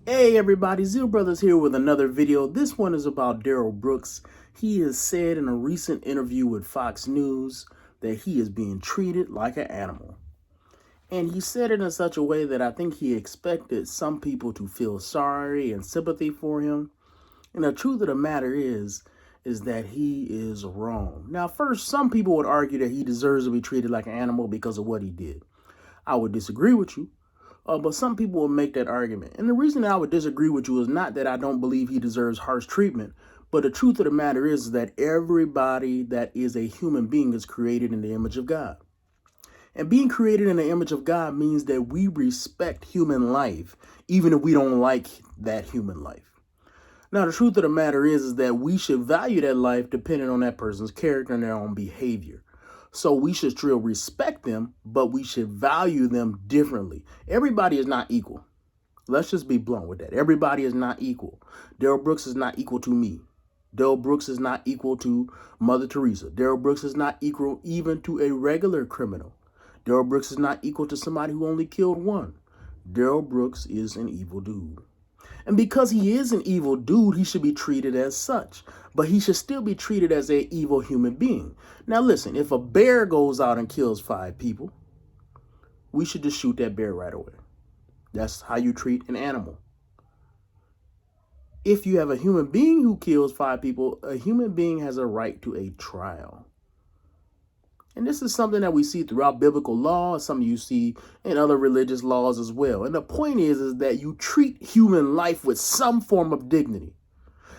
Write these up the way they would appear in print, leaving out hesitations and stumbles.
Hey everybody, Zeal Brothers here with another video. This one is about Darrell Brooks. He has said in a recent interview with Fox News that he is being treated like an animal. And he said it in such a way that I think he expected some people to feel sorry and sympathy for him. And the truth of the matter is that he is wrong. Now, first, some people would argue that he deserves to be treated like an animal because of what he did. I would disagree with you. But some people will make that argument. And the reason that I would disagree with you is not that I don't believe he deserves harsh treatment, but the truth of the matter is that everybody that is a human being is created in the image of God. And being created in the image of God means that we respect human life, even if we don't like that human life. Now, the truth of the matter is that we should value that life depending on that person's character and their own behavior. So we should still respect them, but we should value them differently. Everybody is not equal. Let's just be blunt with that. Everybody is not equal. Darrell Brooks is not equal to me. Darrell Brooks is not equal to Mother Teresa. Darrell Brooks is not equal even to a regular criminal. Darrell Brooks is not equal to somebody who only killed one. Darrell Brooks is an evil dude. And because he is an evil dude, he should be treated as such. But he should still be treated as an evil human being. Now listen, if a bear goes out and kills 5 people, we should just shoot that bear right away. That's how you treat an animal. If you have a human being who kills 5 people, a human being has a right to a trial. And this is something that we see throughout biblical law, something you see in other religious laws as well. And the point is that you treat human life with some form of dignity.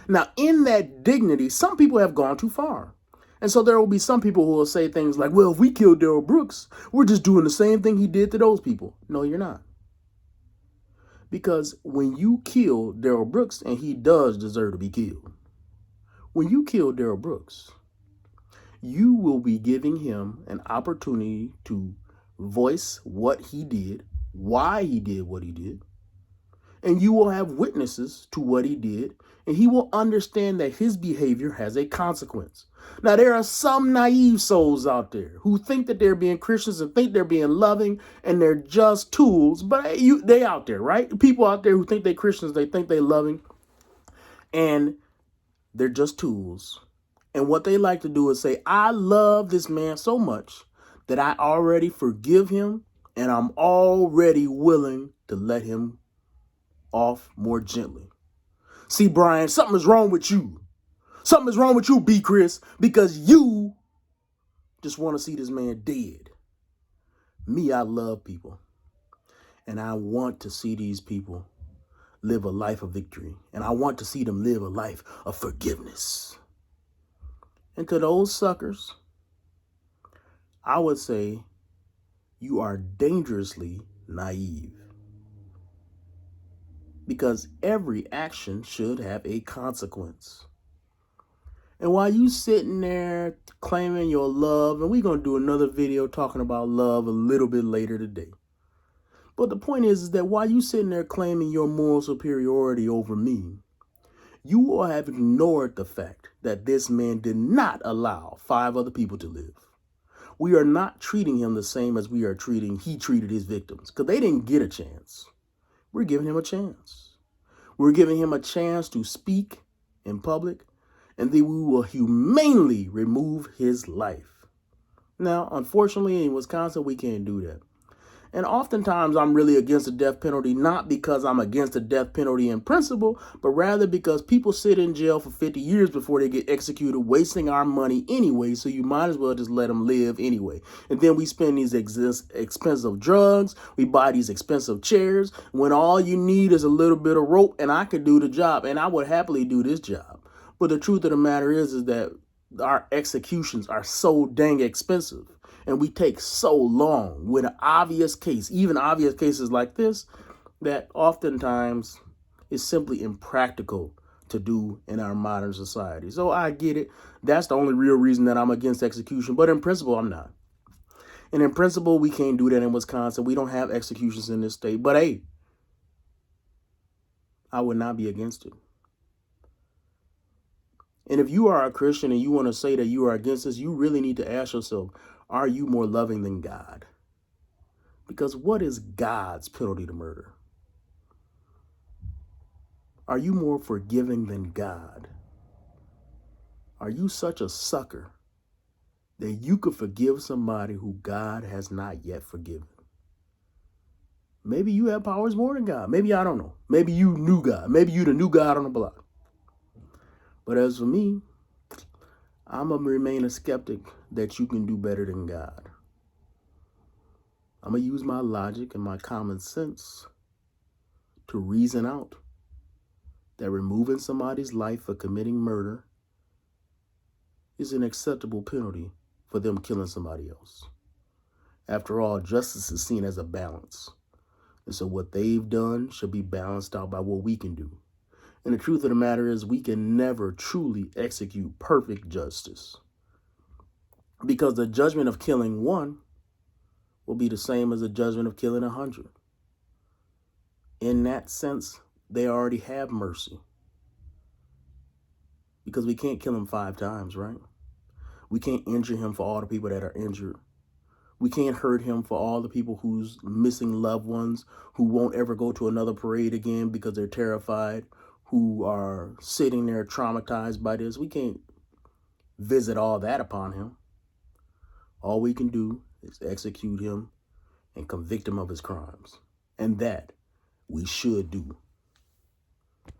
Now, in that dignity, some people have gone too far. And so there will be some people who will say things like, well, if we killed Darrell Brooks, we're just doing the same thing he did to those people. No, you're not. Because when you kill Darrell Brooks, and he does deserve to be killed, when you kill Darrell Brooks, you will be giving him an opportunity to voice what he did, why he did what he did, and you will have witnesses to what he did, and he will understand that his behavior has a consequence. Now, there are some naive souls out there who think that they're being Christians and think they're being loving, and they're just tools, but they out there, right? People out there who think they're Christians, they think they're loving, and they're just tools. And what they like to do is say, I love this man so much that I already forgive him and I'm already willing to let him off more gently. See, Brian, something is wrong with you. Something is wrong with you, B. Chris, because you just want to see this man dead. Me, I love people. And I want to see these people live a life of victory. And I want to see them live a life of forgiveness. And to those suckers, I would say you are dangerously naive. Because every action should have a consequence. And while you sitting there claiming your love, and we're going to do another video talking about love a little bit later today. But the point is that while you sitting there claiming your moral superiority over me, you will have ignored the fact that this man did not allow 5 other people to live. We are not treating him the same as he treated his victims, because they didn't get a chance. We're giving him a chance. We're giving him a chance to speak in public, and then we will humanely remove his life. Now, unfortunately, in Wisconsin, we can't do that. And oftentimes I'm really against the death penalty, not because I'm against the death penalty in principle, but rather because people sit in jail for 50 years before they get executed, wasting our money anyway, so you might as well just let them live anyway. And then we spend these expensive drugs, we buy these expensive chairs, when all you need is a little bit of rope, and I could do the job, and I would happily do this job. But the truth of the matter is that our executions are so dang expensive. And we take so long with an obvious case, even obvious cases like this, that oftentimes is simply impractical to do in our modern society. So I get it. That's the only real reason that I'm against execution. But in principle, I'm not. And in principle, we can't do that in Wisconsin. We don't have executions in this state. But hey, I would not be against it. And if you are a Christian and you want to say that you are against this, you really need to ask yourself, are you more loving than God? Because what is God's penalty to murder? Are you more forgiving than God? Are you such a sucker that you could forgive somebody who God has not yet forgiven? Maybe you have powers more than God. Maybe, I don't know. Maybe you knew God. Maybe you the new God on the block. But as for me, I'm going to remain a skeptic that you can do better than God. I'm going to use my logic and my common sense to reason out that removing somebody's life for committing murder is an acceptable penalty for them killing somebody else. After all, justice is seen as a balance. And so what they've done should be balanced out by what we can do. And the truth of the matter is we can never truly execute perfect justice, because the judgment of killing one will be the same as the judgment of killing 100. In that sense, they already have mercy, because we can't kill him 5 times, right? We can't injure him for all the people that are injured. We can't hurt him for all the people who's missing loved ones, who won't ever go to another parade again because they're terrified, who are sitting there traumatized by this. We can't visit all that upon him. All we can do is execute him and convict him of his crimes. And that we should do.